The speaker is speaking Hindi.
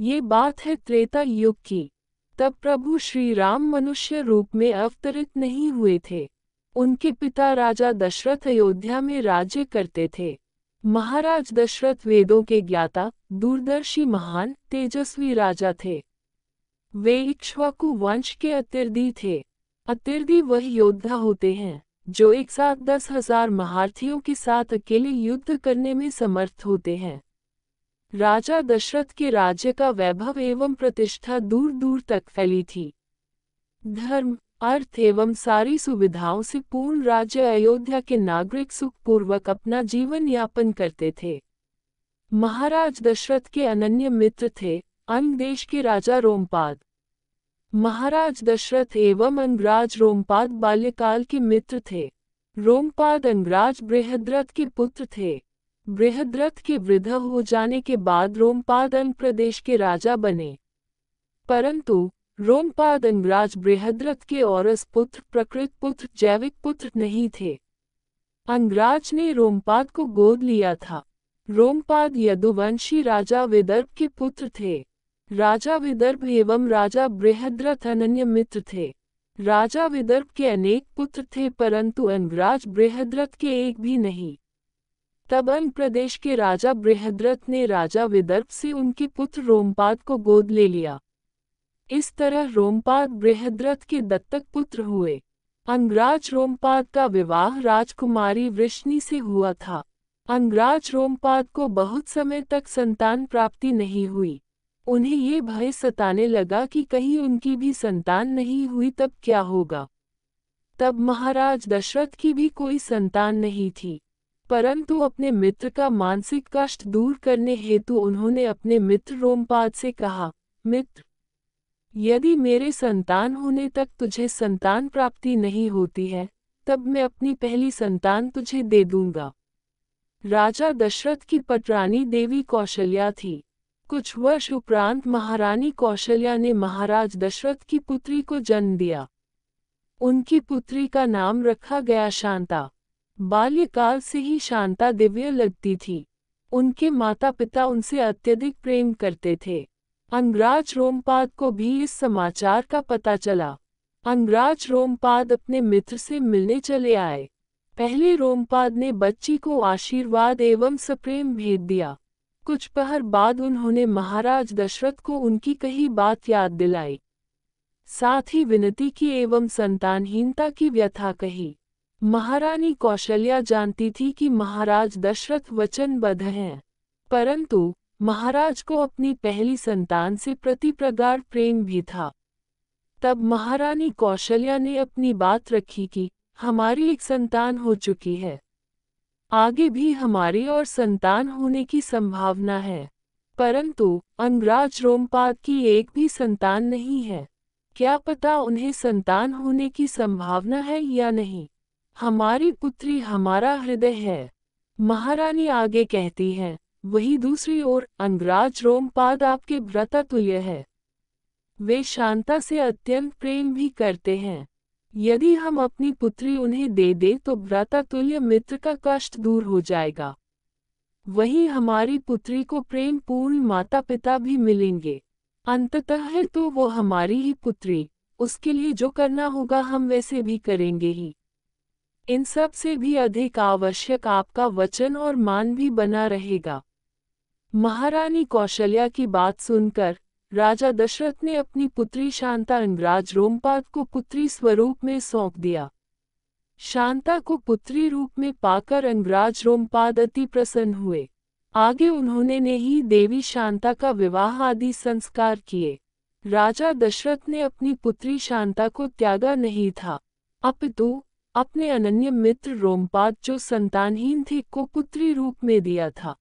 ये बात है त्रेता युग की। तब प्रभु श्री राम मनुष्य रूप में अवतरित नहीं हुए थे। उनके पिता राजा दशरथ अयोध्या में राज्य करते थे। महाराज दशरथ वेदों के ज्ञाता, दूरदर्शी, महान तेजस्वी राजा थे। वे इक्ष्वाकु वंश के अतिर्दी थे। अतिर्दी वह योद्धा होते हैं जो एक साथ 10,000 महारथियों के साथ अकेले युद्ध करने में समर्थ होते हैं। राजा दशरथ के राज्य का वैभव एवं प्रतिष्ठा दूर दूर तक फैली थी। धर्म, अर्थ एवं सारी सुविधाओं से पूर्ण राज्य अयोध्या के नागरिक सुखपूर्वक अपना जीवन यापन करते थे। महाराज दशरथ के अनन्य मित्र थे अंग देश के राजा रोमपाद। महाराज दशरथ एवं अंगराज रोमपाद बाल्यकाल के मित्र थे। रोमपाद अंगराज बृहद्रथ के पुत्र थे। बृहद्रथ के वृद्ध हो जाने के बाद रोमपाद अंग प्रदेश के राजा बने। परंतु रोमपाद अंगराज बृहद्रथ के औरस पुत्र, प्रकृत पुत्र, जैविक पुत्र नहीं थे। अंगराज ने रोमपाद को गोद लिया था। रोमपाद यदुवंशी राजा विदर्भ के पुत्र थे। राजा विदर्भ एवं राजा बृहद्रथ अनन्य मित्र थे। राजा विदर्भ के अनेक पुत्र थे परंतु अंगराज बृहद्रथ के एक भी नहीं। तब अंग प्रदेश के राजा बृहद्रथ ने राजा विदर्भ से उनके पुत्र रोमपाद को गोद ले लिया। इस तरह रोमपाद बृहद्रथ के दत्तक पुत्र हुए। अंगराज रोमपाद का विवाह राजकुमारी वृष्णि से हुआ था। अंगराज रोमपाद को बहुत समय तक संतान प्राप्ति नहीं हुई। उन्हें ये भय सताने लगा कि कहीं उनकी भी संतान नहीं हुई तब क्या होगा। तब महाराज दशरथ की भी कोई संतान नहीं थी, परंतु अपने मित्र का मानसिक कष्ट दूर करने हेतु उन्होंने अपने मित्र रोमपाद से कहा, मित्र, यदि मेरे संतान होने तक तुझे संतान प्राप्ति नहीं होती है, तब मैं अपनी पहली संतान तुझे दे दूंगा। राजा दशरथ की पटरानी देवी कौशल्या थी। कुछ वर्ष उपरांत महारानी कौशल्या ने महाराज दशरथ की पुत्री को जन्म दिया। उनकी पुत्री का नाम रखा गया शांता। बाल्यकाल से ही शांता दिव्य लगती थी। उनके माता पिता उनसे अत्यधिक प्रेम करते थे। अंगराज रोमपाद को भी इस समाचार का पता चला। अंगराज रोमपाद अपने मित्र से मिलने चले आए। पहले रोमपाद ने बच्ची को आशीर्वाद एवं सप्रेम भेंट दिया। कुछ पहर बाद उन्होंने महाराज दशरथ को उनकी कही बात याद दिलाई। साथ ही विनती की एवं संतानहीनता की व्यथा कही। महारानी कौशल्या जानती थी कि महाराज दशरथ वचनबद्ध हैं, परंतु महाराज को अपनी पहली संतान से प्रति प्रगाढ़ प्रेम भी था। तब महारानी कौशल्या ने अपनी बात रखी कि हमारी एक संतान हो चुकी है, आगे भी हमारी और संतान होने की संभावना है, परंतु अंगराज रोमपाद की एक भी संतान नहीं है। क्या पता उन्हें संतान होने की संभावना है या नहीं। हमारी पुत्री हमारा हृदय है। महारानी आगे कहती हैं, वही दूसरी ओर अंगराज रोमपाद आपके भ्रातातुल्य है। वे शांता से अत्यंत प्रेम भी करते हैं। यदि हम अपनी पुत्री उन्हें दे दें तो भ्रातातुल्य मित्र का कष्ट दूर हो जाएगा। वहीं हमारी पुत्री को प्रेम पूर्ण माता पिता भी मिलेंगे। अंततः है तो वो हमारी ही पुत्री, उसके लिए जो करना होगा हम वैसे भी करेंगे ही। इन सब से भी अधिक आवश्यक आपका वचन और मान भी बना रहेगा। महारानी कौशल्या की बात सुनकर राजा दशरथ ने अपनी पुत्री शांता अंगराज रोमपाद को पुत्री स्वरूप में सौंप दिया। शांता को पुत्री रूप में पाकर अंगराज रोमपाद अति प्रसन्न हुए। आगे उन्होंने ने ही देवी शांता का विवाह आदि संस्कार किए। राजा दशरथ ने अपनी पुत्री शांता को त्यागा नहीं था, अपितु अपने अनन्य मित्र रोमपाद जो संतानहीन थे को पुत्री रूप में दिया था।